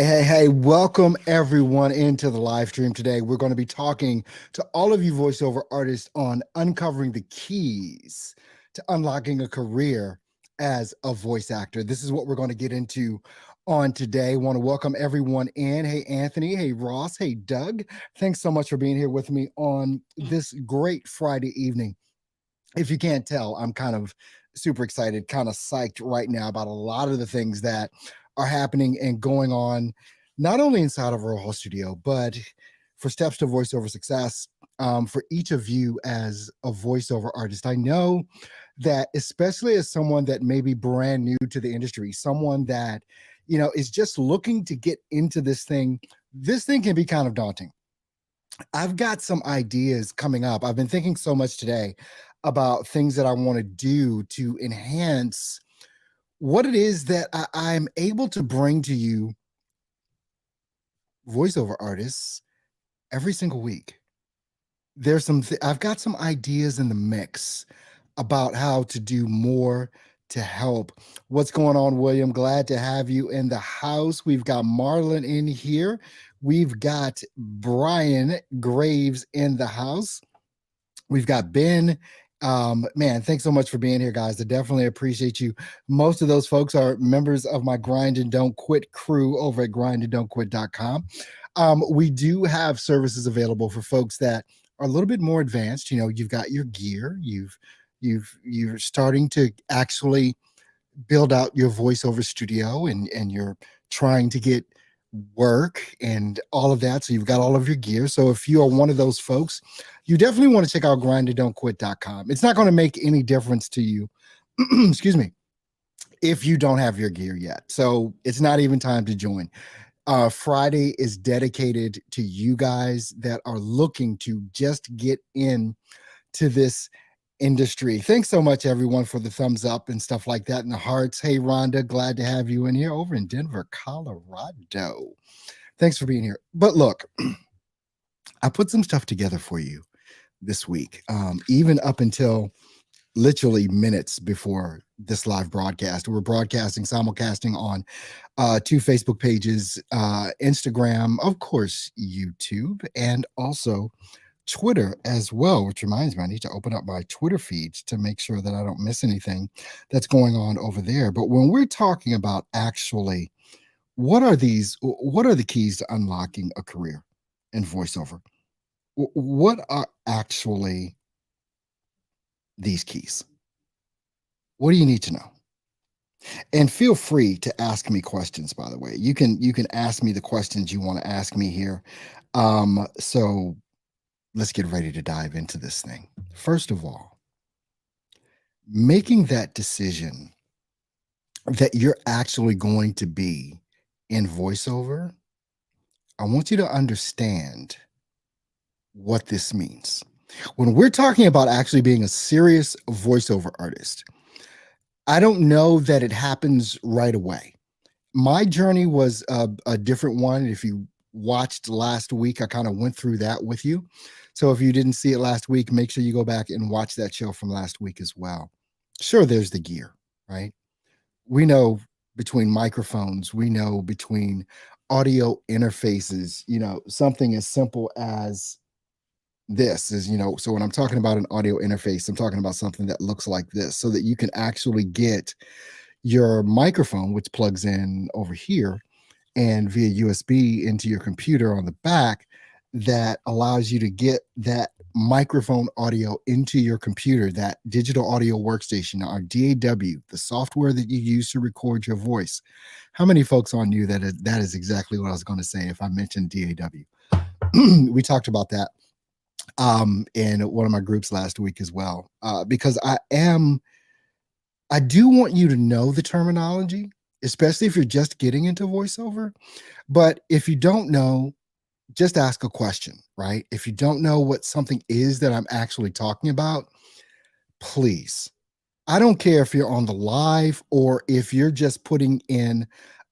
Hey, welcome everyone into the live stream today. We're going to be talking to all of you voiceover artists on uncovering the keys to unlocking a career as a voice actor. This is what we're going to get into on today. Want to welcome everyone in. Hey, Anthony. Hey, Ross. Hey, Doug. Thanks so much for being here with me on this great Friday evening. If you can't tell, I'm kind of super excited, kind of psyched right now about a lot of the things that are happening and going on, not only inside of our whole studio, but for Steps to Voiceover Success, for each of you as a voiceover artist. I know that, especially as someone that may be brand new to the industry, someone that, is just looking to get into this thing can be kind of daunting. I've got some ideas coming up. I've been thinking so much today about things that I want to do to enhance what it is that I'm able to bring to you, voiceover artists, every single week. I've got some ideas in the mix about how to do more to help. What's going on, William? Glad to have you in the house. We've got Marlon in here. We've got Brian Graves in the house. We've got Ben. Man, thanks so much for being here, guys. I definitely appreciate you. Most of those folks are members of my Grind and Don't Quit crew over at grindanddon'tquit.com. We do have services available for folks that are a little bit more advanced. You've got your gear, you're starting to actually build out your voiceover studio, and you're trying to get work and all of that. So you've got all of your gear. So if you are one of those folks, you definitely want to check out grindanddon'tquit.com. It's not going to make any difference to you, excuse me, if you don't have your gear yet. So it's not even time to join. Friday is dedicated to you guys that are looking to just get in to this industry. Thanks so much, everyone, for the thumbs up and stuff like that and the hearts. Hey, Rhonda, glad to have you in here over in Denver, Colorado. Thanks for being here. But look, I put some stuff together for you this week, even up until literally minutes before this live broadcast. We're broadcasting, simulcasting on two Facebook pages, Instagram, of course, YouTube, and also Twitter as well, which reminds me, I need to open up my Twitter feeds to make sure that I don't miss anything that's going on over there. But when we're talking about actually, what are the keys to unlocking a career in voiceover? What are actually these keys? What do you need to know? And feel free to ask me questions, by the way. You can ask me the questions you want to ask me here. So let's get ready to dive into this thing. First of all, making that decision that you're actually going to be in voiceover, I want you to understand what this means. When we're talking about actually being a serious voiceover artist, I don't know that it happens right away. My journey was a different one. If you watched last week, I kind of went through that with you. So if you didn't see it last week, make sure you go back and watch that show from last week as well. Sure, there's the gear, right? We know between microphones, we know between audio interfaces, something as simple as this is, so when I'm talking about an audio interface, I'm talking about something that looks like this so that you can actually get your microphone, which plugs in over here and via USB into your computer on the back, that allows you to get that microphone audio into your computer, that digital audio workstation, or DAW, the software that you use to record your voice. How many folks on knew that is exactly what I was going to say if I mentioned DAW? We talked about that in one of my groups last week as well, because I do want you to know the terminology, especially if you're just getting into voiceover. But if you don't know, just ask a question, right? If you don't know what something is that I'm actually talking about, please. I don't care if you're on the live or if you're just putting in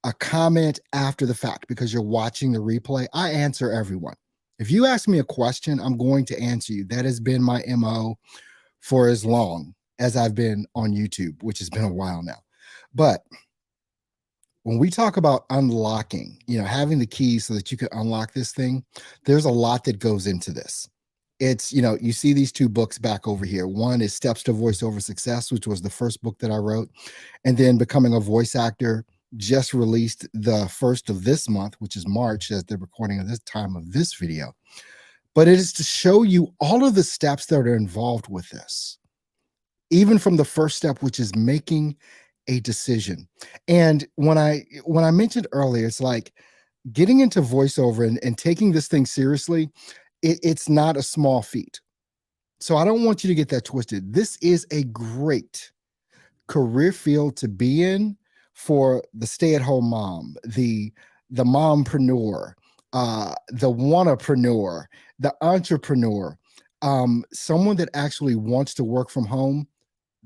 a comment after the fact because you're watching the replay. I answer everyone. If you ask me a question, I'm going to answer you. That has been my MO for as long as I've been on YouTube, which has been a while now. But when we talk about unlocking, having the keys so that you can unlock this thing, there's a lot that goes into this. It's, you see these two books back over here. One is Steps to Voiceover Success, which was the first book that I wrote. And then Becoming a Voice Actor just released the first of this month, which is March, as they're recording at this time of this video. But it is to show you all of the steps that are involved with this, even from the first step, which is making a decision. And when I mentioned earlier, it's like getting into voiceover and taking this thing seriously, it's not a small feat. So I don't want you to get that twisted. This is a great career field to be in for the stay-at-home mom, the mompreneur, the wannapreneur, the entrepreneur, someone that actually wants to work from home.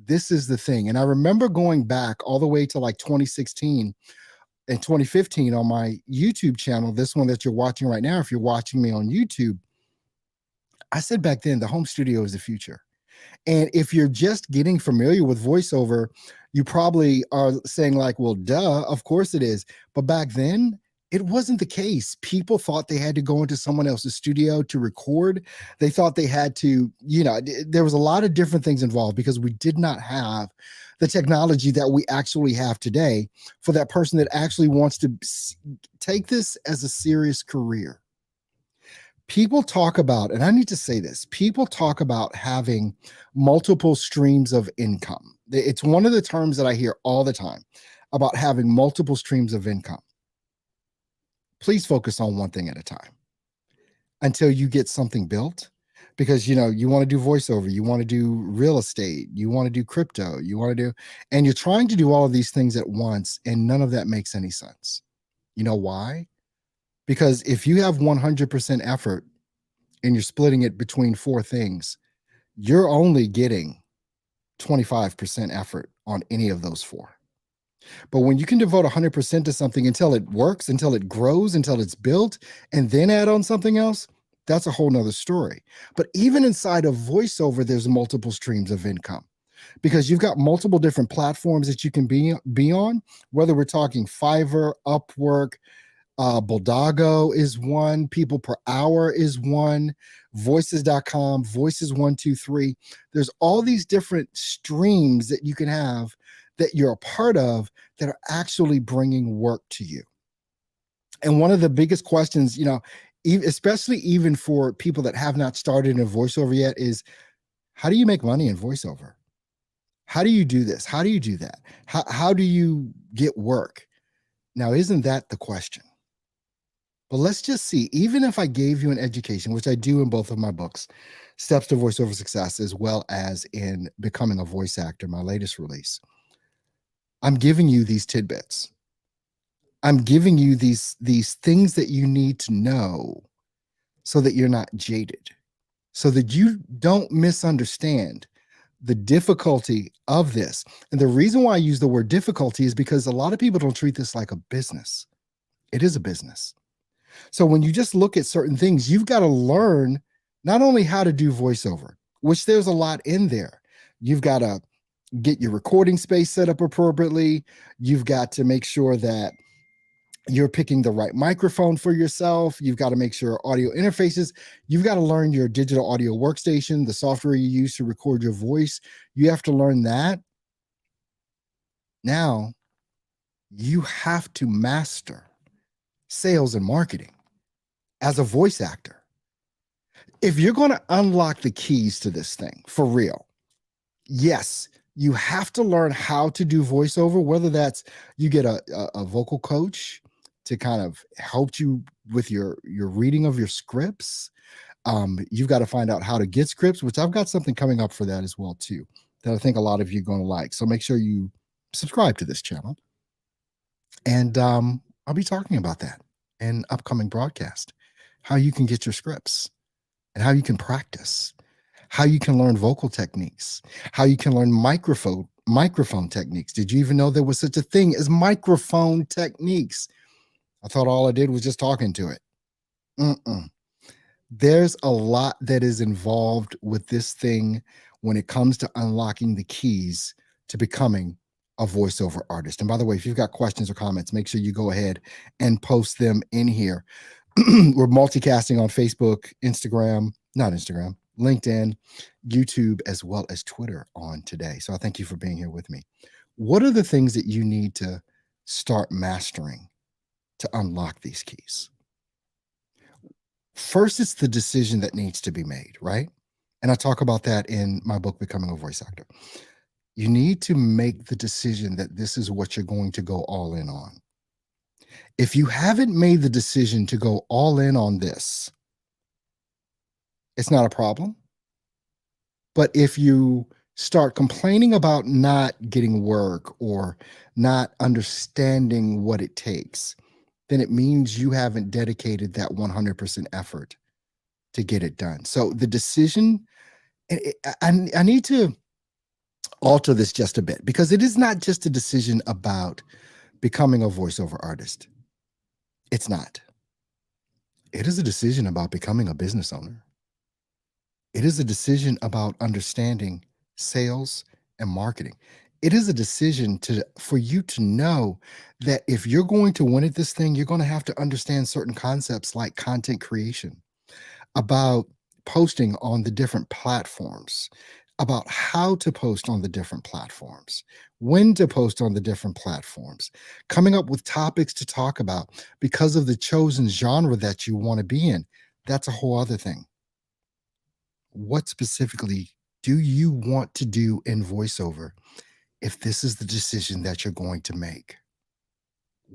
This is the thing. And I remember going back all the way to like 2016 and 2015 on my YouTube channel, this one that you're watching right now. If you're watching me on YouTube, I said back then the home studio is the future. And if you're just getting familiar with voiceover, you probably are saying, like, well, duh, of course it is. But back then, it wasn't the case. People thought they had to go into someone else's studio to record. They thought they had to, there was a lot of different things involved because we did not have the technology that we actually have today for that person that actually wants to take this as a serious career. People talk about, and I need to say this, people talk about having multiple streams of income. It's one of the terms that I hear all the time about having multiple streams of income. Please focus on one thing at a time until you get something built, because you want to do voiceover, you want to do real estate, you want to do crypto, and you're trying to do all of these things at once, and none of that makes any sense. You know why? Because if you have 100% effort and you're splitting it between four things, you're only getting 25% effort on any of those four. But when you can devote 100% to something until it works, until it grows, until it's built, and then add on something else, that's a whole nother story. But even inside of voiceover, there's multiple streams of income because you've got multiple different platforms that you can be on, whether we're talking Fiverr, Upwork, Boldago is one, People Per Hour is one, voices.com, voices123. There's all these different streams that you can have that you're a part of that are actually bringing work to you. And one of the biggest questions, especially even for people that have not started in voiceover yet, is how do you make money in voiceover? How do you do this? How do you do that? How do you get work? Now, isn't that the question? But let's just see, even if I gave you an education, which I do in both of my books, Steps to Voiceover Success, as well as in Becoming a Voice Actor, my latest release, I'm giving you these tidbits. I'm giving you these things that you need to know so that you're not jaded, so that you don't misunderstand the difficulty of this. And the reason why I use the word difficulty is because a lot of people don't treat this like a business. It is a business. So when you just look at certain things, you've got to learn not only how to do voiceover, which there's a lot in there. You've got to get your recording space set up appropriately. You've got to make sure that you're picking the right microphone for yourself. You've got to make sure audio interfaces. You've got to learn your digital audio workstation, the software you use to record your voice. You have to learn that. Now, you have to master sales and marketing as a voice actor. If you're going to unlock the keys to this thing for real, yes, you have to learn how to do voiceover, whether that's you get a vocal coach to kind of help you with your reading of your scripts. You've got to find out how to get scripts, which I've got something coming up for that as well too, that I think a lot of you are going to like. So make sure you subscribe to this channel. And I'll be talking about that in upcoming broadcast, how you can get your scripts and how you can practice, how you can learn vocal techniques, how you can learn microphone techniques. Did you even know there was such a thing as microphone techniques? I thought all I did was just talking to it. There's a lot that is involved with this thing when it comes to unlocking the keys to becoming a voiceover artist. And by the way, if you've got questions or comments, make sure you go ahead and post them in here. We're multicasting on Facebook, Instagram, not Instagram, LinkedIn, YouTube, as well as Twitter on today. So I thank you for being here with me. What are the things that you need to start mastering to unlock these keys? First, it's the decision that needs to be made, right? And I talk about that in my book, Becoming a Voice Actor. You need to make the decision that this is what you're going to go all in on. If you haven't made the decision to go all in on this, it's not a problem. But if you start complaining about not getting work or not understanding what it takes, then it means you haven't dedicated that 100% effort to get it done. So the decision, I need to alter this just a bit, because it is not just a decision about becoming a voiceover artist. It's not. It is a decision about becoming a business owner. It is a decision about understanding sales and marketing. It is a decision for you to know that if you're going to win at this thing, you're going to have to understand certain concepts like content creation, about posting on the different platforms, about how to post on the different platforms, when to post on the different platforms, coming up with topics to talk about because of the chosen genre that you want to be in. That's a whole other thing. What specifically do you want to do in voiceover if this is the decision that you're going to make?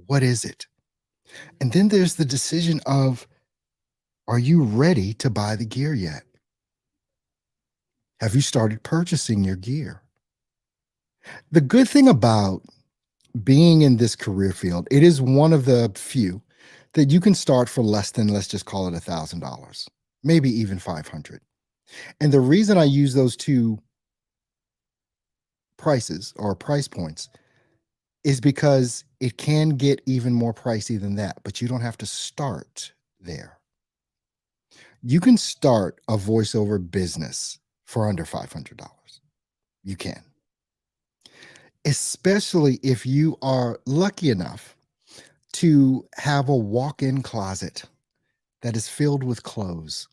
What is it? And then there's the decision of, are you ready to buy the gear yet? Have you started purchasing your gear? The good thing about being in this career field, it is one of the few that you can start for less than, let's just call it $1,000, maybe even 500. And the reason I use those two prices or price points is because it can get even more pricey than that, but you don't have to start there. You can start a voiceover business for under $500. You can. Especially if you are lucky enough to have a walk-in closet that is filled with clothes.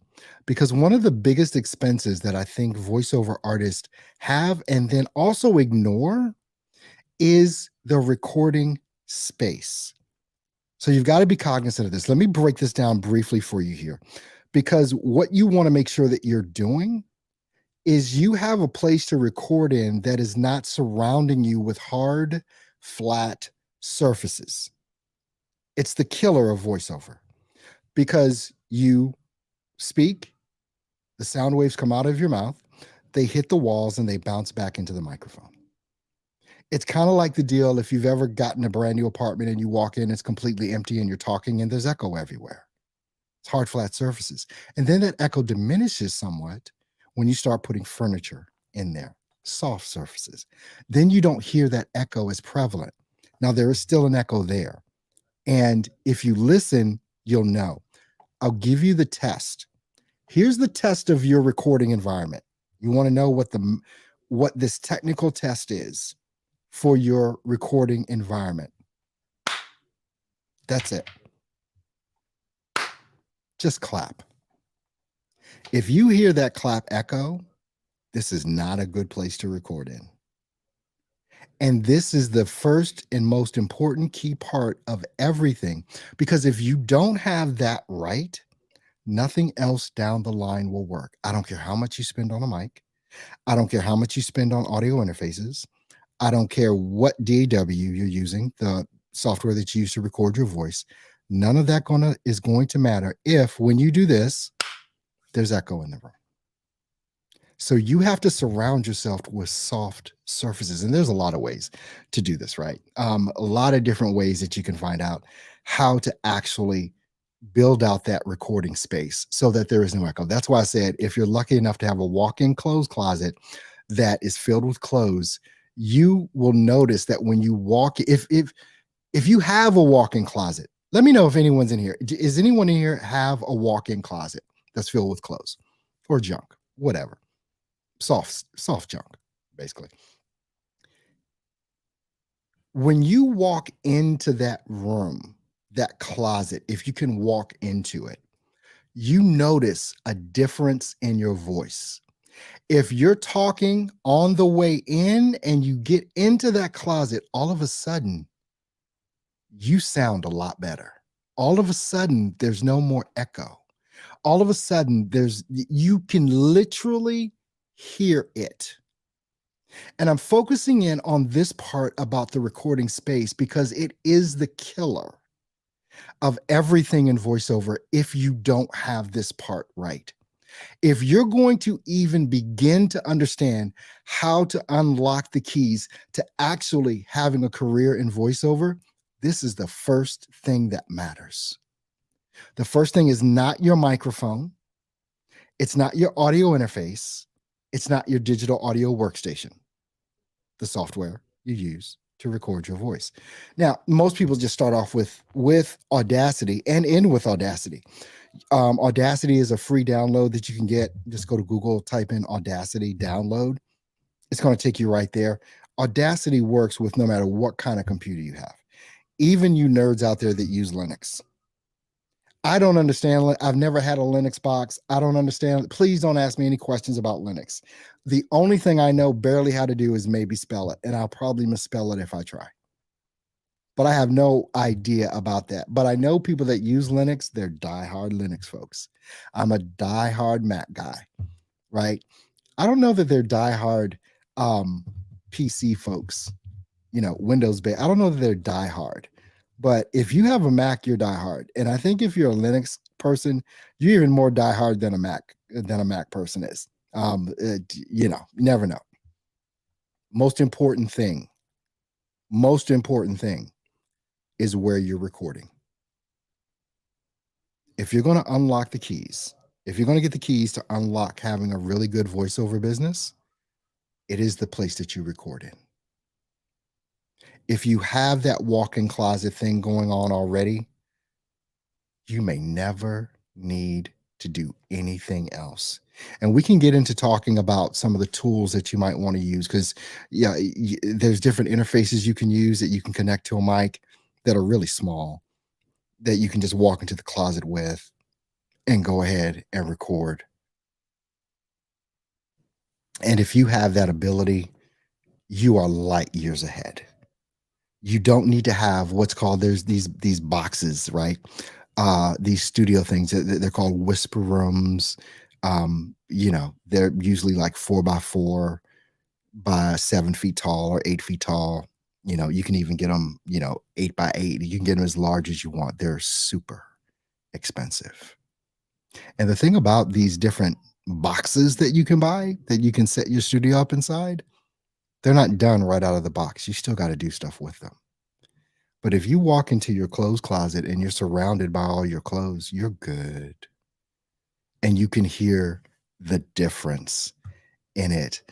Because one of the biggest expenses that I think voiceover artists have and then also ignore is the recording space. So you've got to be cognizant of this. Let me break this down briefly for you here, because what you want to make sure that you're doing is you have a place to record in that is not surrounding you with hard, flat surfaces. It's the killer of voiceover, because you speak, the sound waves come out of your mouth, they hit the walls, and they bounce back into the microphone. It's kind of like the deal if you've ever gotten a brand new apartment and you walk in, it's completely empty and you're talking and there's echo everywhere. It's hard, flat surfaces. And then that echo diminishes somewhat when you start putting furniture in there, soft surfaces. Then you don't hear that echo as prevalent. Now, there is still an echo there. And if you listen, you'll know. I'll give you the test. Here's the test of your recording environment. You want to know what this technical test is for your recording environment. That's it. Just clap. If you hear that clap echo, this is not a good place to record in. And this is the first and most important key part of everything, because if you don't have that right, nothing else down the line will work. I don't care how much you spend on a mic. I don't care how much you spend on audio interfaces. I don't care what DAW you're using, the software that you use to record your voice. None of that is going to matter if, when you do this, there's echo in the room. So you have to surround yourself with soft surfaces. And there's a lot of ways to do this, right? A lot of different ways that you can find out how to actually build out that recording space so that there is no echo. That's why I said, if you're lucky enough to have a walk-in clothes closet that is filled with clothes, you will notice that when you walk, if you have a walk-in closet, let me know if anyone's in here. Is anyone in here have a walk-in closet that's filled with clothes or junk, whatever, soft junk, basically? When you walk into that room, that closet, if you can walk into it, you notice a difference in your voice. If you're talking on the way in and you get into that closet, all of a sudden, you sound a lot better. All of a sudden, there's no more echo. All of a sudden, you can literally hear it. And I'm focusing in on this part about the recording space because it is the killer of everything in voiceover if you don't have this part right. If you're going to even begin to understand how to unlock the keys to actually having a career in voiceover, this is the first thing that matters. The first thing is not your microphone, it's not your audio interface, it's not your digital audio workstation, the software you use to record your voice. Now, most people just start off with Audacity and end with Audacity. Audacity is a free download that you can get. Just go to Google, type in Audacity download. It's going to take you right there. Audacity works with no matter what kind of computer you have, even you nerds out there that use Linux. I don't understand. I've never had a Linux box. I don't understand. Please don't ask me any questions about Linux. The only thing I know barely how to do is maybe spell it, and I'll probably misspell it if I try. But I have no idea about that. But I know people that use Linux, they're diehard Linux folks. I'm a diehard Mac guy, right? I don't know that they're diehard PC folks, Windows based. I don't know that they're diehard. But if you have a Mac, you're diehard. And I think if you're a Linux person, you're even more diehard than a Mac person is. You never know. Most important thing is where you're recording. If you're going to unlock the keys, if you're going to get the keys to unlock having a really good voiceover business, it is the place that you record in. If you have that walk-in closet thing going on already, you may never need to do anything else. And we can get into talking about some of the tools that you might want to use because, there's different interfaces you can use that you can connect to a mic that are really small that you can just walk into the closet with and go ahead and record. And if you have that ability, you are light years ahead. You don't need to have what's called there's these boxes, right? These studio things they're called whisper rooms. They're usually like 4x4 by 7 feet tall or 8 feet tall. You can even get them, 8x8. You can get them as large as you want. They're super expensive. And the thing about these different boxes that you can buy that you can set your studio up inside, they're not done right out of the box. You still got to do stuff with them. But if you walk into your clothes closet and you're surrounded by all your clothes, you're good. And you can hear the difference in it.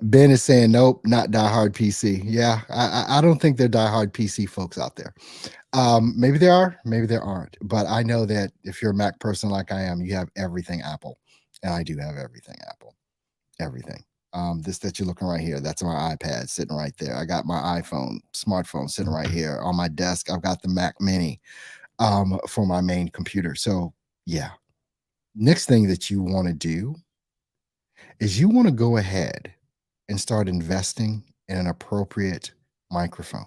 Ben is saying, nope, not diehard PC. Yeah, I don't think they're diehard PC folks out there. Maybe there are, maybe there aren't. But I know that if you're a Mac person like I am, you have everything Apple. And I do have everything Apple. Everything. This that you're looking right here, that's my iPad sitting right there. I got my smartphone sitting right here. On my desk, I've got the Mac Mini for my main computer. So yeah. Next thing that you want to do is you want to go ahead and start investing in an appropriate microphone.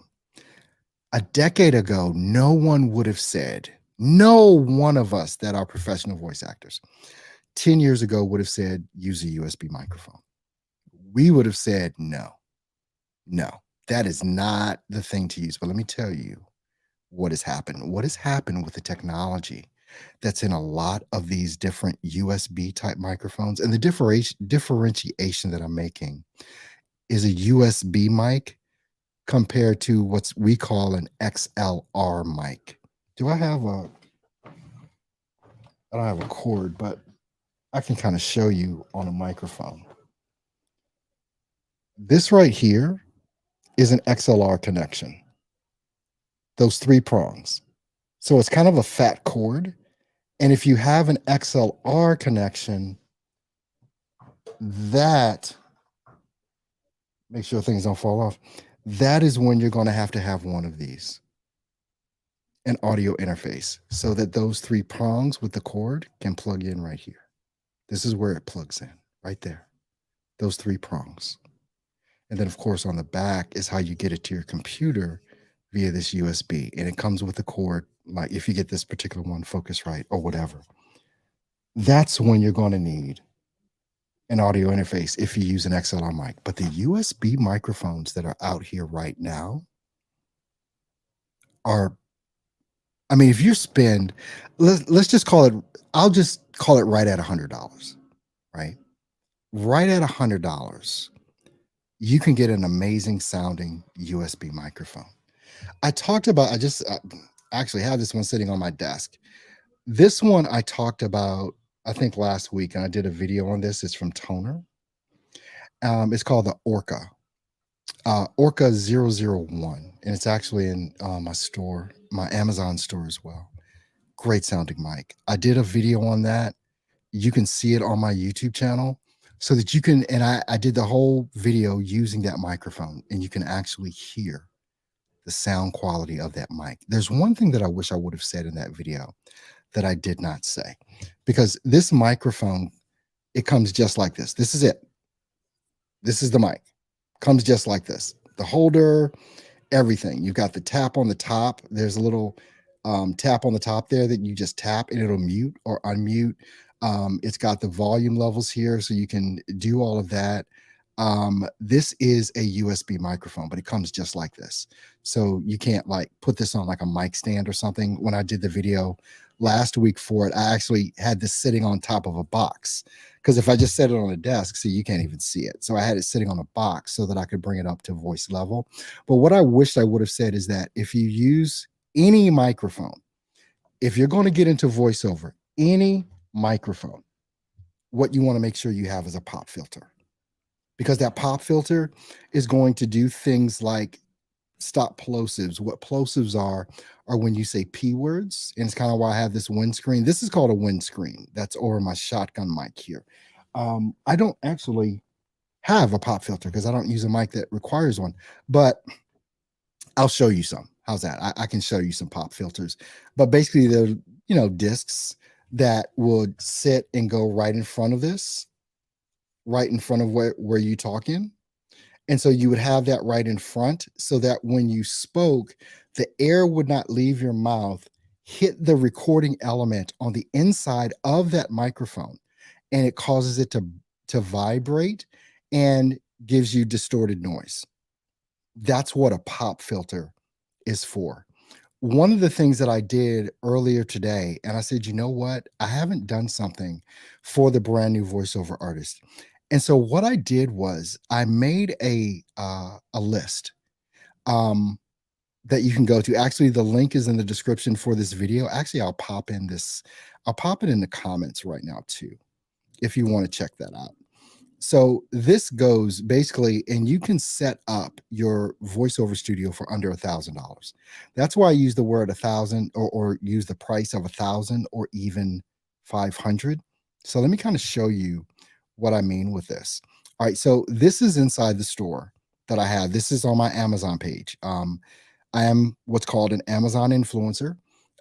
A decade ago, no one would have said, no one of us that are professional voice actors 10 years ago would have said, use a USB microphone. We would have said, no, that is not the thing to use. But let me tell you what has happened. What has happened with the technology that's in a lot of these different USB type microphones, and the differentiation that I'm making is a USB mic compared to what we call an XLR mic. I don't have a cord, but I can kind of show you on a microphone. This right here is an XLR connection. Those 3 prongs. So it's kind of a fat cord. And if you have an XLR connection, that make sure things don't fall off. that is when you're gonna have to have one of these, an audio interface, so that those 3 prongs with the cord can plug in right here. This is where it plugs in, right there, those 3 prongs. And then, of course, on the back is how you get it to your computer via this USB, and it comes with a cord, like if you get this particular one, Focusrite or whatever. That's when you're gonna need an audio interface if you use an XLR mic. But the USB microphones that are out here right now are, I mean, if you spend, let's just call it, I'll just call it right at $100, right? Right at $100, you can get an amazing sounding USB microphone. I just actually have this one sitting on my desk. This one I talked about, I think last week, and I did a video on this. It's from Toner. It's called the Orca, Orca 001, and it's actually in my store, my Amazon store as well. Great sounding mic. I did a video on that. You can see it on my YouTube channel so that you can, and I did the whole video using that microphone, and you can actually hear the sound quality of that mic. There's one thing that I wish I would have said in that video that I did not say, because this microphone, it comes just like this. This is it. This is the mic. Comes just like this. The holder, everything. You've got the tap on the top. There's a little tap on the top there that you just tap and it'll mute or unmute. It's got the volume levels here, so you can do all of that. This is a USB microphone, but it comes just like this. So you can't like put this on like a mic stand or something. When I did the video last week for it, I actually had this sitting on top of a box, because if I just set it on a desk, see, you can't even see it. So I had it sitting on a box so that I could bring it up to voice level. But what I wished I would have said is that if you use any microphone, if you're going to get into voiceover, any microphone, what you want to make sure you have is a pop filter, because that pop filter is going to do things like stop plosives. What plosives are when you say P words, and it's kind of why I have this windscreen. This is called a windscreen. That's over my shotgun mic here. I don't actually have a pop filter because I don't use a mic that requires one, but I'll show you some. How's that? I can show you some pop filters, but basically they're, discs that would sit and go right in front of this, right in front of where you talk in. And so you would have that right in front so that when you spoke, the air would not leave your mouth, hit the recording element on the inside of that microphone, and it causes it to vibrate and gives you distorted noise. That's what a pop filter is for. One of the things that I did earlier today, and I said, you know what? I haven't done something for the brand new voiceover artist. And so what I did was I made a list that you can go to. Actually, the link is in the description for this video. Actually, I'll pop it in the comments right now too, if you want to check that out. So this goes basically, and you can set up your voiceover studio for under $1,000. That's why I use the word 1,000 or use the price of 1,000 or even 500. So let me kind of show you what I mean with this. All right, so this is inside the store that I have. This is on my Amazon page. I am what's called an Amazon influencer.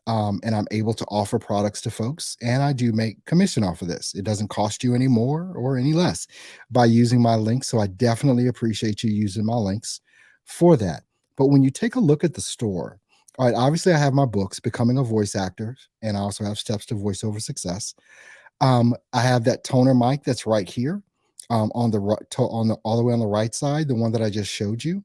And I'm able to offer products to folks, and I do make commission off of this. It doesn't cost you any more or any less by using my links. So I definitely appreciate you using my links for that. But when you take a look at the store, all right, obviously I have my books, Becoming a Voice Actor, and I also have Steps to Voiceover Success. I have that toner mic that's right here, on the all the way on the right side, the one that I just showed you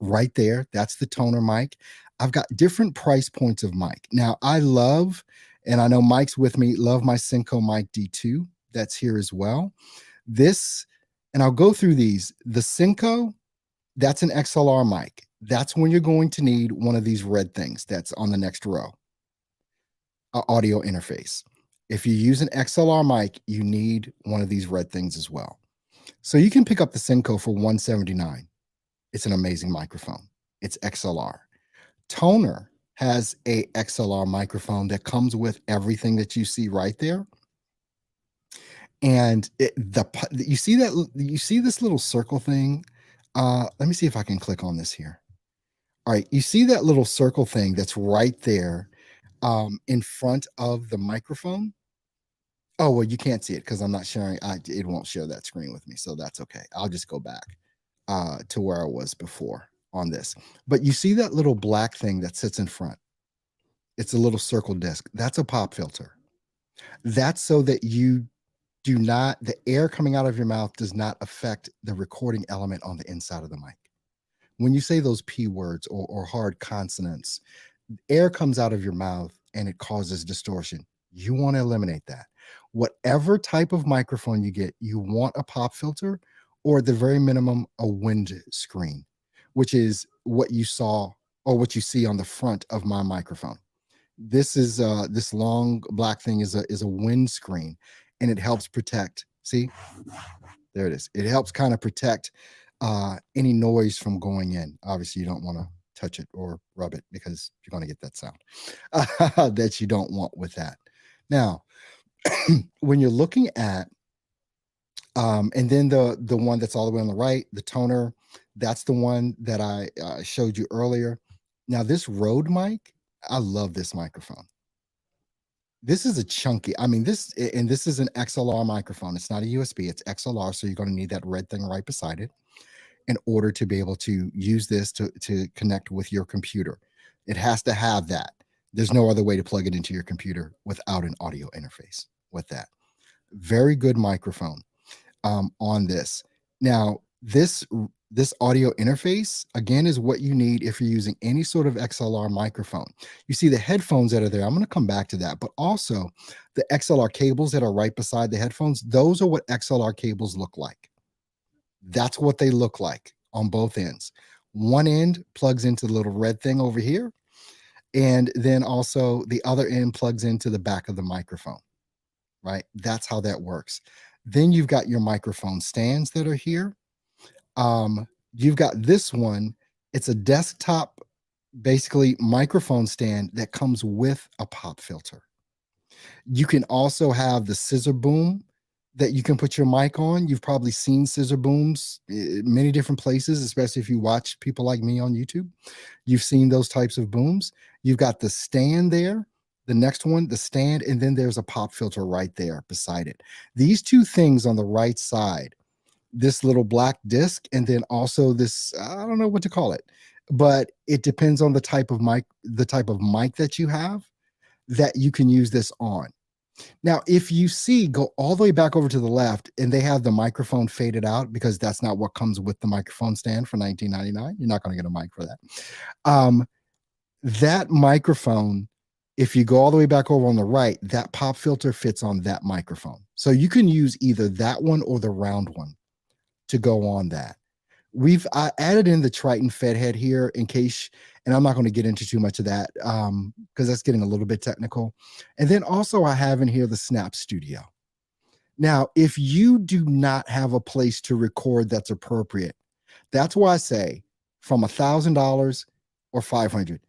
right there. That's the toner mic. I've got different price points of mic. Now, I love, and I know Mike's with me, love my Synco Mic D2. That's here as well. This, and I'll go through these. The Synco, that's an XLR mic. That's when you're going to need one of these red things that's on the next row, audio interface. If you use an XLR mic, you need one of these red things as well. So you can pick up the Synco for $179. It's an amazing microphone. It's XLR. Toner has a XLR microphone that comes with everything that you see right there. And you see this little circle thing Let me see if I can click on this here. All right, you see that little circle thing that's right there in front of the microphone? Oh, well, you can't see it because I'm not sharing. It won't share that screen with me, so that's okay. I'll just go back to where I was before on this. But you see that little black thing that sits in front? It's a little circle disc. That's a pop filter. That's so that you do not, the air coming out of your mouth does not affect the recording element on the inside of the mic. When you say those P words or hard consonants, air comes out of your mouth and it causes distortion. You want to eliminate that. Whatever type of microphone you get, you want a pop filter or at the very minimum, a wind screen, which is what you saw or what you see on the front of my microphone. This is this long black thing is a wind screen and it helps protect. See, there it is. It helps kind of protect any noise from going in. Obviously, you don't want to touch it or rub it because you're going to get that sound that you don't want with that. Now, when you're looking at, and then the one that's all the way on the right, the toner, that's the one that I showed you earlier. Now, this Rode mic, I love this microphone. This is a chunky, I mean, this is an XLR microphone. It's not a USB, it's XLR, so you're going to need that red thing right beside it in order to be able to use this to connect with your computer. It has to have that. There's no other way to plug it into your computer without an audio interface with that. Very good microphone on this. Now, this audio interface, again, is what you need if you're using any sort of XLR microphone. You see the headphones that are there. I'm going to come back to that, but also the XLR cables that are right beside the headphones, those are what XLR cables look like. That's what they look like on both ends. One end plugs into the little red thing over here, and then also the other end plugs into the back of the microphone, right? That's how that works. Then you've got your microphone stands that are here. You've got this one. It's a desktop, basically microphone stand that comes with a pop filter. You can also have the scissor boom that you can put your mic on. You've probably seen scissor booms many different places, especially if you watch people like me on YouTube. You've seen those types of booms. You've got the stand there, the next one, the stand, and then there's a pop filter right there beside it. These two things on the right side, this little black disc, and then also this, I don't know what to call it, but it depends on the type of mic that you have that you can use this on. Now, if you see, go all the way back over to the left, and they have the microphone faded out because that's not what comes with the microphone stand for $19.99. You're not going to get a mic for that. That microphone, if you go all the way back over on the right, that pop filter fits on that microphone. So you can use either that one or the round one to go on that. I added in the Triton Fed head here in case, and I'm not going to get into too much of that because that's getting a little bit technical. And then also I have in here the Snap Studio. Now, if you do not have a place to record that's appropriate, that's why I say from $1,000 or $500.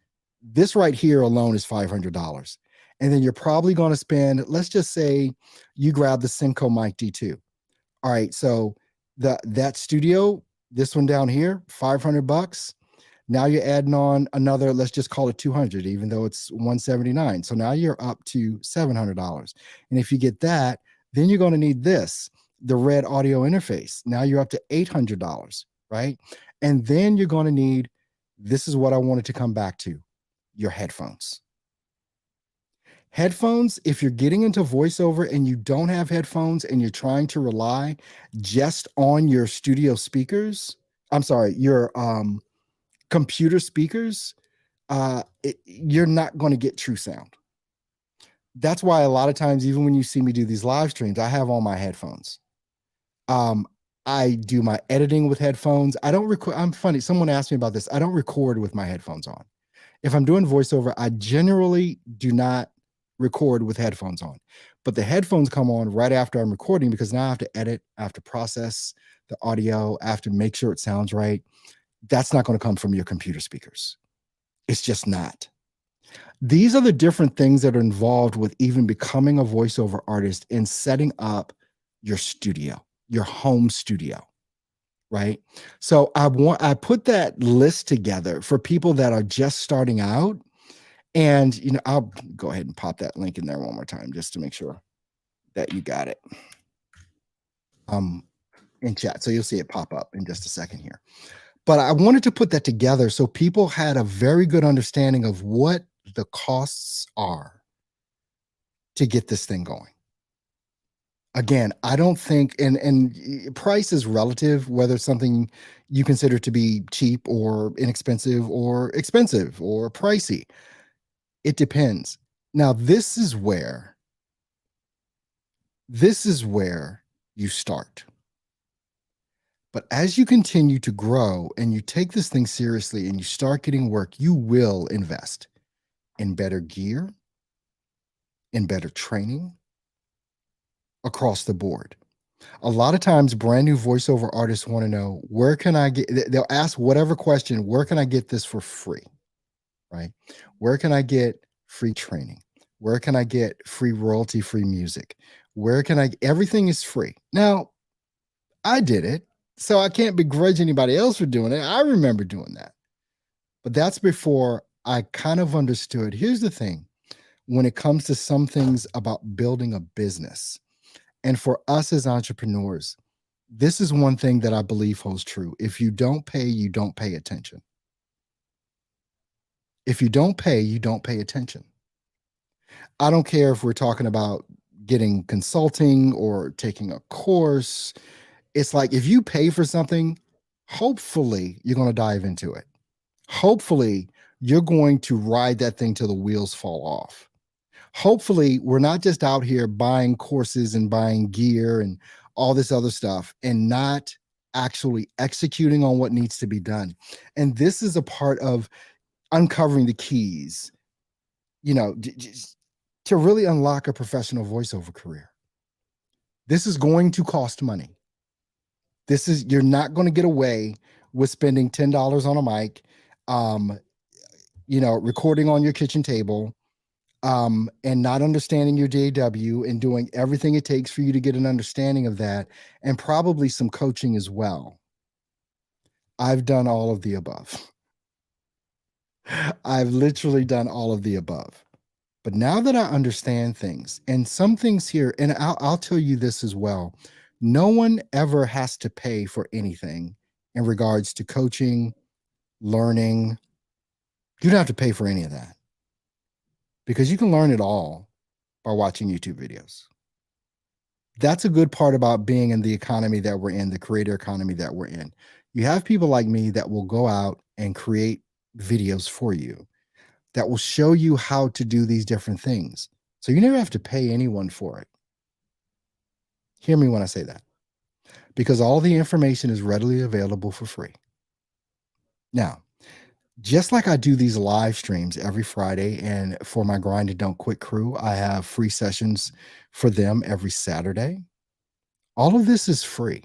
This right here alone is $500. And then you're probably going to spend, let's just say you grab the Synco Mic D2. All right, so that studio, this one down here, $500. Now you're adding on another, let's just call it 200, even though it's 179. So now you're up to $700. And if you get that, then you're going to need this, the red audio interface. Now you're up to $800, right? And then you're going to need, this is what I wanted to come back to, your headphones. Headphones, if you're getting into voiceover and you don't have headphones and you're trying to rely just on your studio speakers, I'm sorry, your computer speakers, you're not going to get true sound. That's why a lot of times, even when you see me do these live streams, I have on my headphones. I do my editing with headphones. I don't record. I'm funny. Someone asked me about this. I don't record with my headphones on. If I'm doing voiceover, I generally do not record with headphones on, but the headphones come on right after I'm recording because now I have to edit, I have to process the audio, I have to make sure it sounds right. That's not going to come from your computer speakers. It's just not. These are the different things that are involved with even becoming a voiceover artist and setting up your studio, your home studio. right? So I put that list together for people that are just starting out. And I'll go ahead and pop that link in there one more time just to make sure that you got it. In chat. So you'll see it pop up in just a second here. But I wanted to put that together so people had a very good understanding of what the costs are to get this thing going. Again, I don't think and price is relative, whether something you consider to be cheap or inexpensive or expensive or pricey. It depends. Now, this is where you start. But as you continue to grow and you take this thing seriously and you start getting work, you will invest in better gear, in better training across the board. A lot of times, brand new voiceover artists want to know, where can I get, they'll ask whatever question, where can I get this for free? Right? Where can I get free training? Where can I get free royalty free music? Everything is free. Now, I did it, so I can't begrudge anybody else for doing it. I remember doing that. But that's before I kind of understood. Here's the thing, when it comes to some things about building a business, and for us as entrepreneurs, this is one thing that I believe holds true. If you don't pay, you don't pay attention. If you don't pay, you don't pay attention. I don't care if we're talking about getting consulting or taking a course. It's like, if you pay for something, hopefully you're going to dive into it. Hopefully you're going to ride that thing till the wheels fall off. Hopefully we're not just out here buying courses and buying gear and all this other stuff and not actually executing on what needs to be done. And this is a part of uncovering the keys, to really unlock a professional voiceover career. This is going to cost money. You're not going to get away with spending $10 on a mic, recording on your kitchen table, and not understanding your DAW and doing everything it takes for you to get an understanding of that, and probably some coaching as well. I've done all of the above. I've literally done all of the above. But now that I understand things, and some things here, and I'll tell you this as well, no one ever has to pay for anything in regards to coaching, learning. You don't have to pay for any of that, because you can learn it all by watching YouTube videos. That's a good part about being in the economy that we're in, the creator economy that we're in. You have people like me that will go out and create videos for you, that will show you how to do these different things. So you never have to pay anyone for it. Hear me when I say that, because all the information is readily available for free. Now, just like I do these live streams every Friday, and for my Grind and Don't Quit crew, I have free sessions for them every Saturday. All of this is free.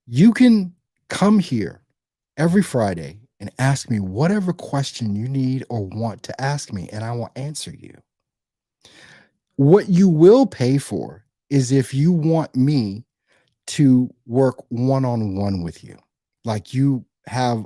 You can come here every Friday and ask me whatever question you need or want to ask me, and I will answer you. What you will pay for is if you want me to work one-on-one with you. Like, you have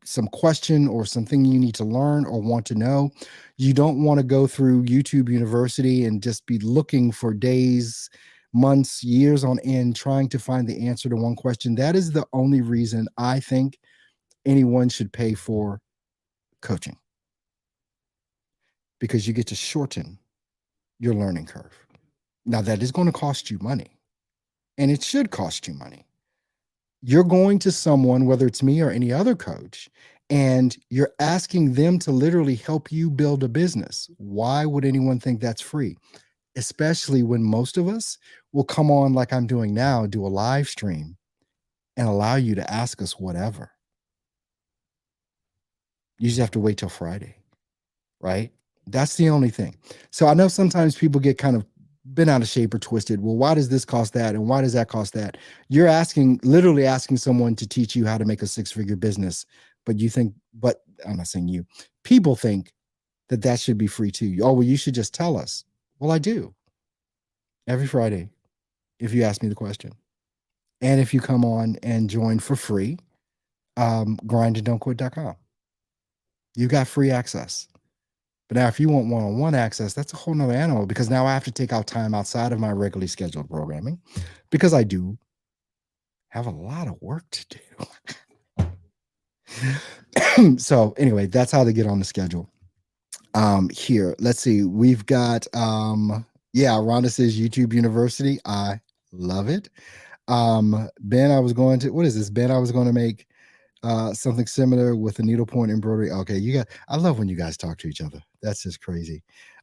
some question or something you need to learn or want to know. You don't want to go through YouTube University and just be looking for days, months, years on end trying to find the answer to one question. That is the only reason I think anyone should pay for coaching, because you get to shorten your learning curve. Now, that is going to cost you money, and it should cost you money. You're going to someone, whether it's me or any other coach, and you're asking them to literally help you build a business. Why would anyone think that's free? Especially when most of us will come on, like I'm doing now, do a live stream and allow you to ask us whatever. You just have to wait till Friday, right? That's the only thing. So I know sometimes people get kind of bent out of shape or twisted. Well, why does this cost that? And why does that cost that? You're literally asking someone to teach you how to make a six-figure business. But I'm not saying you, people think that should be free too. Oh, well, you should just tell us. Well, I do every Friday if you ask me the question. And if you come on and join for free, grindanddontquit.com, you got free access. But now if you want one-on-one access, that's a whole nother animal because now I have to take out time outside of my regularly scheduled programming because I do have a lot of work to do. So anyway, that's how they get on the schedule. Here, let's see. We've got yeah, Rhonda says YouTube University. I love it. Ben, I was going to, what is this? Ben, I was going to make something similar with a needlepoint embroidery. Okay, you got, I love when you guys talk to each other. That's just crazy.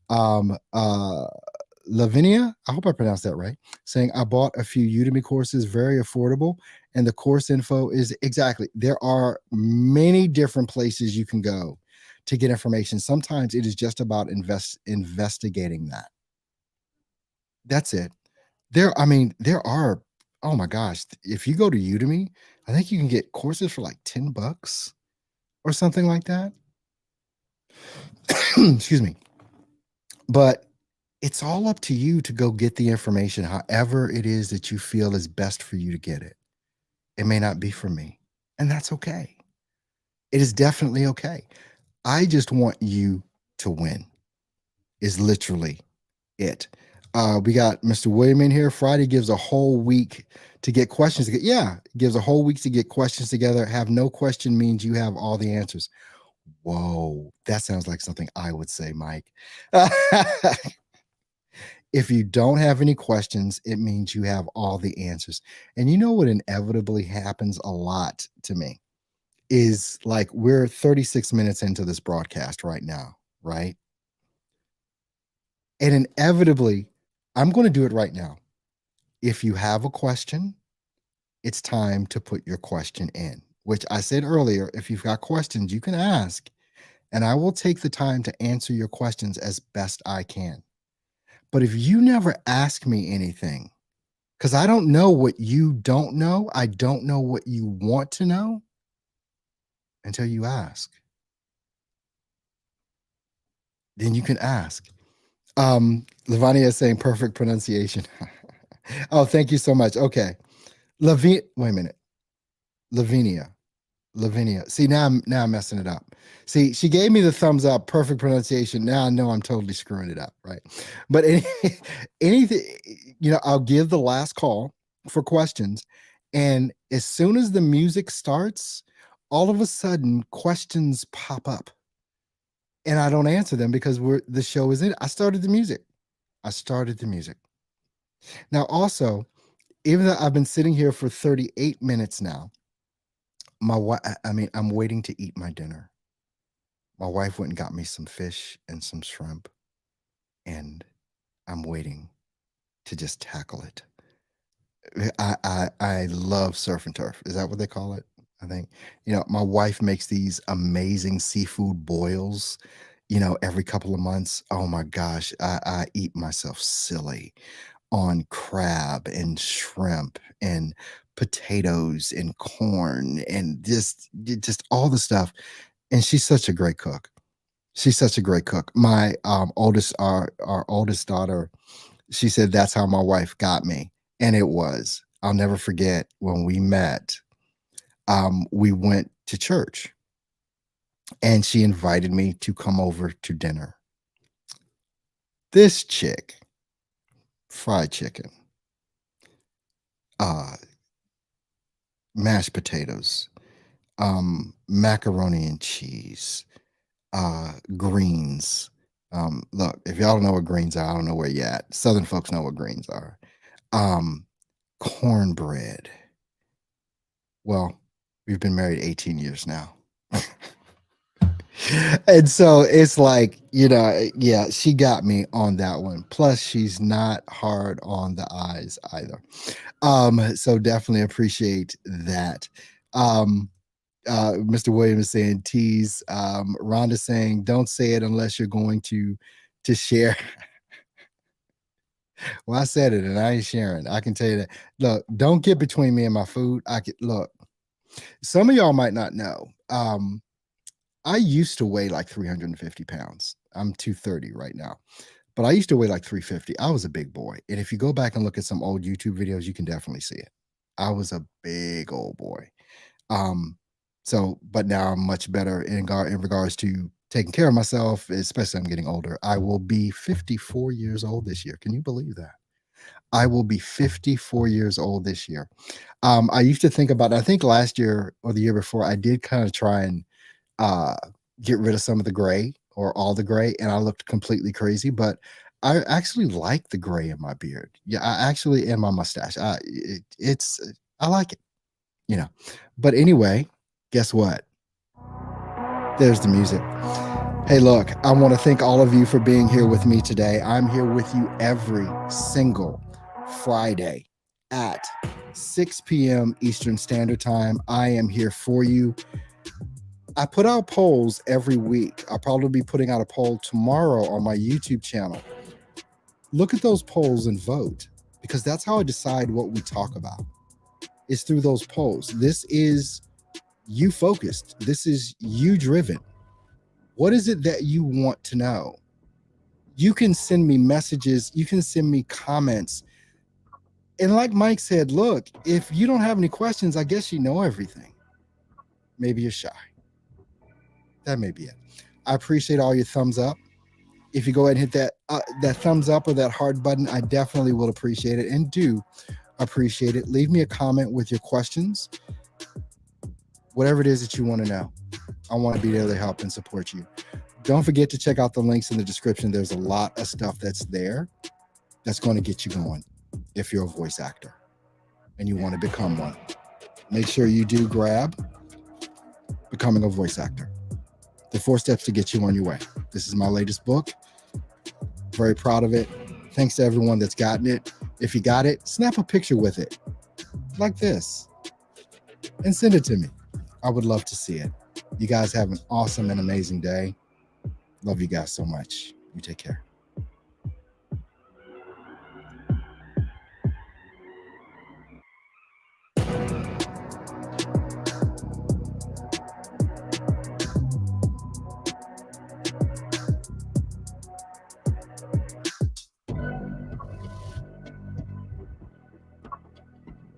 Um, uh, Lavinia, I hope I pronounced that right, saying I bought a few Udemy courses, very affordable, and the course info is exactly. There are many different places you can go to get information. Sometimes it is just about investigating that. That's it. I mean, there are, oh my gosh, if you go to Udemy, I think you can get courses for like $10 or something like that. Excuse me. But it's all up to you to go get the information however it is that you feel is best for you to get it. It may not be for me, and that's okay. It is definitely okay. I just want you to win, is literally it. We got Mr. William in here. Friday gives a whole week to get questions. Yeah, gives a whole week to get questions together. Have no question means you have all the answers. Whoa, that sounds like something I would say, Mike. If you don't have any questions, it means you have all the answers. And you know what inevitably happens a lot to me is like we're 36 minutes into this broadcast right now, right? And inevitably, I'm going to do it right now. If you have a question, it's time to put your question in, which I said earlier. If you've got questions, you can ask, and I will take the time to answer your questions as best I can. But if you never ask me anything, because I don't know what you don't know, I don't know what you want to know until you ask. Then you can ask. Lavania is saying perfect pronunciation. Oh, thank you so much. Okay. Wait a minute. Lavinia. Lavinia. See, now I'm messing it up. See, she gave me the thumbs up, perfect pronunciation. Now I know I'm totally screwing it up, right? But anything, I'll give the last call for questions. And as soon as the music starts, all of a sudden questions pop up. And I don't answer them because the show is in. I started the music. I started the music. Now, also, even though I've been sitting here for 38 minutes now, my wife, I mean, I'm waiting to eat my dinner. My wife went and got me some fish and some shrimp, and I'm waiting to just tackle it. I love surf and turf. Is that what they call it? I think, my wife makes these amazing seafood boils, every couple of months. Oh my gosh, I eat myself silly on crab and shrimp and potatoes and corn and just all the stuff. And she's such a great cook. She's such a great cook. My our oldest daughter, she said that's how my wife got me. And it was. I'll never forget when we met. We went to church and she invited me to come over to dinner. This chick, fried chicken, uh, mashed potatoes, macaroni and cheese, greens. Look, if y'all don't know what greens are, I don't know where you at. Southern folks know what greens are. Um, cornbread. Well, we've been married 18 years now. And so it's like, yeah, she got me on that one. Plus, she's not hard on the eyes either. So definitely appreciate that. Mr. Williams saying tease. Rhonda saying don't say it unless you're going to share. Well, I said it and I ain't sharing. I can tell you that. Look, don't get between me and my food. Look. Some of y'all might not know. I used to weigh like 350 pounds. I'm 230 right now, but I used to weigh like 350. I was a big boy. And if you go back and look at some old YouTube videos, you can definitely see it. I was a big old boy. Um, but now I'm much better in regards to taking care of myself, especially I'm getting older. I will be 54 years old this year. Can you believe that? I will be 54 years old this year. I used to think about I think last year or the year before, I did kind of try and uh, get rid of some of the gray or all the gray, and I looked completely crazy. But I actually like the gray in my beard. Yeah, I actually and my mustache. It's I like it, you know. But anyway, guess what? There's the music. Hey, look, I want to thank all of you for being here with me today. I'm here with you every single Friday at 6 p.m. Eastern Standard Time. I am here for you. I put out polls every week. I'll probably be putting out a poll tomorrow on my YouTube channel. Look at those polls and vote, because that's how I decide what we talk about. It's through those polls. This is you focused. This is you driven. What is it that you want to know? You can send me messages, you can send me comments. And like Mike said, look, if you don't have any questions, I guess you know everything. Maybe you're shy. That may be it. I appreciate all your thumbs up. If you go ahead and hit that thumbs up or that heart button, I definitely will appreciate it, and do appreciate it. Leave me a comment with your questions. Whatever it is that you want to know, I want to be there to help and support you. Don't forget to check out the links in the description. There's a lot of stuff that's there that's going to get you going if you're a voice actor and you want to become one. Make sure you do grab Becoming a Voice Actor. The 4 steps to get you on your way. This is my latest book. Very proud of it. Thanks to everyone that's gotten it. If you got it, snap a picture with it like this and send it to me. I would love to see it. You guys have an awesome and amazing day. Love you guys so much. You take care.